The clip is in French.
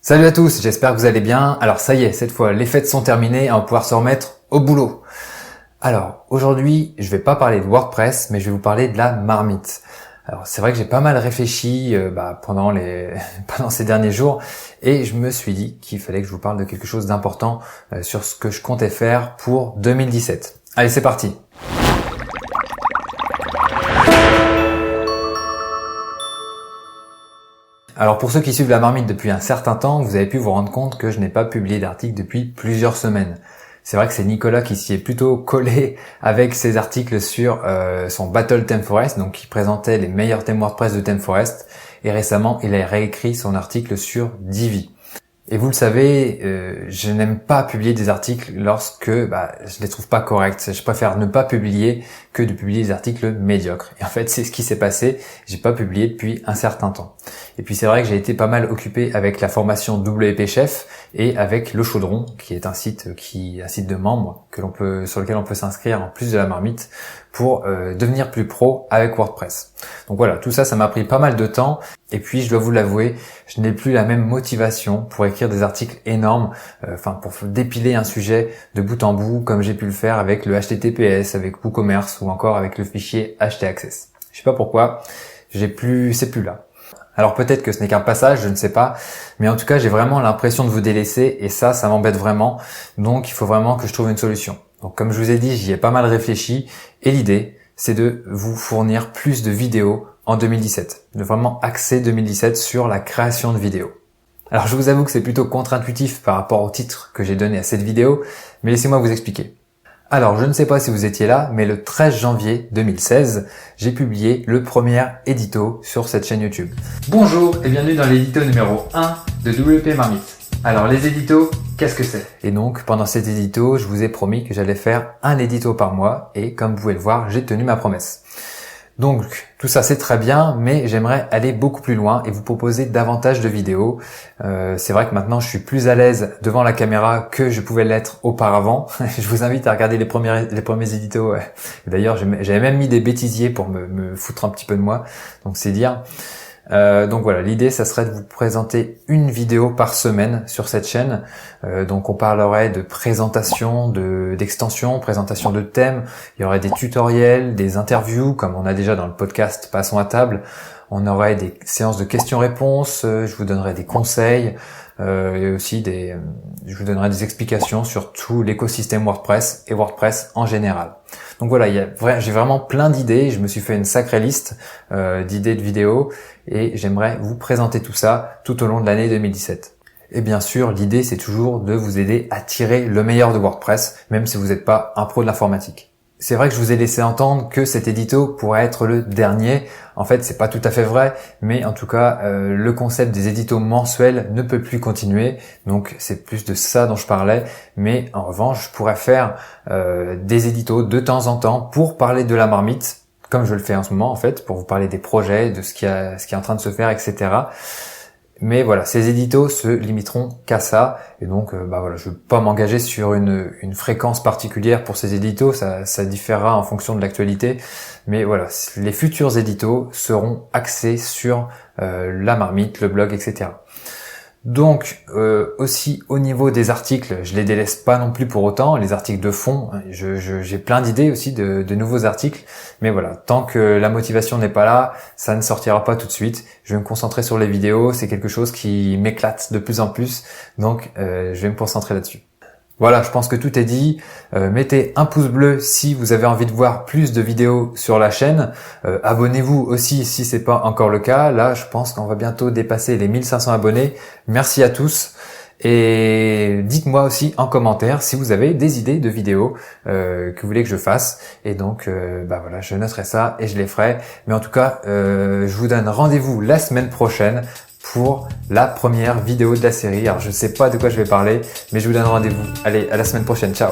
Salut à tous, j'espère que vous allez bien. Alors ça y est, cette fois les fêtes sont terminées, on va pouvoir se remettre au boulot. Alors aujourd'hui, je vais pas parler de WordPress, mais je vais vous parler de la marmite. Alors c'est vrai que j'ai pas mal réfléchi pendant ces derniers jours et je me suis dit qu'il fallait que je vous parle de quelque chose d'important sur ce que je comptais faire pour 2017. Allez, c'est parti. Alors pour ceux qui suivent la marmite depuis un certain temps, vous avez pu vous rendre compte que je n'ai pas publié d'article depuis plusieurs semaines. C'est vrai que c'est Nicolas qui s'y est plutôt collé avec ses articles sur son Battle ThemeForest, donc qui présentait les meilleurs thèmes WordPress de ThemeForest. Et récemment, il a réécrit son article sur Divi. Et vous le savez, je n'aime pas publier des articles lorsque je les trouve pas corrects. Je préfère ne pas publier que de publier des articles médiocres. Et en fait, c'est ce qui s'est passé. J'ai pas publié depuis un certain temps. Et puis c'est vrai que j'ai été pas mal occupé avec la formation WP Chef et avec Le Chaudron, qui est un site de membres sur lequel on peut s'inscrire en plus de la marmite pour devenir plus pro avec WordPress. Donc voilà, tout ça m'a pris pas mal de temps. Et puis je dois vous l'avouer, je n'ai plus la même motivation pour écrire des articles énormes, pour dépiler un sujet de bout en bout, comme j'ai pu le faire avec le HTTPS, avec WooCommerce ou encore avec le fichier htaccess. Je sais pas pourquoi, c'est plus là. Alors peut-être que ce n'est qu'un passage, je ne sais pas, mais en tout cas j'ai vraiment l'impression de vous délaisser et ça m'embête vraiment, donc il faut vraiment que je trouve une solution. Donc comme je vous ai dit, j'y ai pas mal réfléchi et l'idée c'est de vous fournir plus de vidéos en 2017, de vraiment axer 2017 sur la création de vidéos. Alors je vous avoue que c'est plutôt contre-intuitif par rapport au titre que j'ai donné à cette vidéo, mais laissez-moi vous expliquer. Alors, je ne sais pas si vous étiez là, mais le 13 janvier 2016, j'ai publié le premier édito sur cette chaîne YouTube. Bonjour et bienvenue dans l'édito numéro 1 de WP Marmite. Alors, les éditos, qu'est-ce que c'est? Et donc, pendant cet édito, je vous ai promis que j'allais faire un édito par mois et comme vous pouvez le voir, j'ai tenu ma promesse. Donc, tout ça c'est très bien, mais j'aimerais aller beaucoup plus loin et vous proposer davantage de vidéos. C'est vrai que maintenant je suis plus à l'aise devant la caméra que je pouvais l'être auparavant. Je vous invite à regarder les premiers éditos. D'ailleurs, j'avais même mis des bêtisiers pour me foutre un petit peu de moi. Donc c'est dire. Donc voilà, l'idée ça serait de vous présenter une vidéo par semaine sur cette chaîne. Donc on parlerait de présentation, d'extension, présentation de thèmes. Il y aurait des tutoriels, des interviews comme on a déjà dans le podcast Passons à table. On aurait des séances de questions-réponses. Je vous donnerai des conseils et aussi je vous donnerai des explications sur tout l'écosystème WordPress et WordPress en général. Donc voilà, j'ai vraiment plein d'idées. Je me suis fait une sacrée liste d'idées de vidéos et j'aimerais vous présenter tout ça tout au long de l'année 2017. Et bien sûr, l'idée c'est toujours de vous aider à tirer le meilleur de WordPress, même si vous n'êtes pas un pro de l'informatique. C'est vrai que je vous ai laissé entendre que cet édito pourrait être le dernier. En fait, c'est pas tout à fait vrai, mais en tout cas, le concept des éditos mensuels ne peut plus continuer. Donc, c'est plus de ça dont je parlais. Mais en revanche, je pourrais faire des éditos de temps en temps pour parler de la marmite, comme je le fais en ce moment en fait, pour vous parler des projets, de ce qui est en train de se faire, etc. Mais voilà, ces éditos se limiteront qu'à ça. Et donc, je ne veux pas m'engager sur une fréquence particulière pour ces éditos. Ça différera en fonction de l'actualité. Mais voilà, les futurs éditos seront axés sur la marmite, le blog, etc. Donc, aussi au niveau des articles, je les délaisse pas non plus pour autant. Les articles de fond, j'ai plein d'idées aussi de nouveaux articles. Mais voilà, tant que la motivation n'est pas là, ça ne sortira pas tout de suite. Je vais me concentrer sur les vidéos. C'est quelque chose qui m'éclate de plus en plus. Donc, je vais me concentrer là-dessus. Voilà, je pense que tout est dit. Mettez un pouce bleu si vous avez envie de voir plus de vidéos sur la chaîne. Abonnez-vous aussi si c'est pas encore le cas. Là, je pense qu'on va bientôt dépasser les 1500 abonnés. Merci à tous. Et dites-moi aussi en commentaire si vous avez des idées de vidéos que vous voulez que je fasse. Et donc, je noterai ça et je les ferai. Mais en tout cas, je vous donne rendez-vous la semaine prochaine pour la première vidéo de la série. Alors je ne sais pas de quoi je vais parler, mais je vous donne rendez-vous. Allez, à la semaine prochaine. Ciao!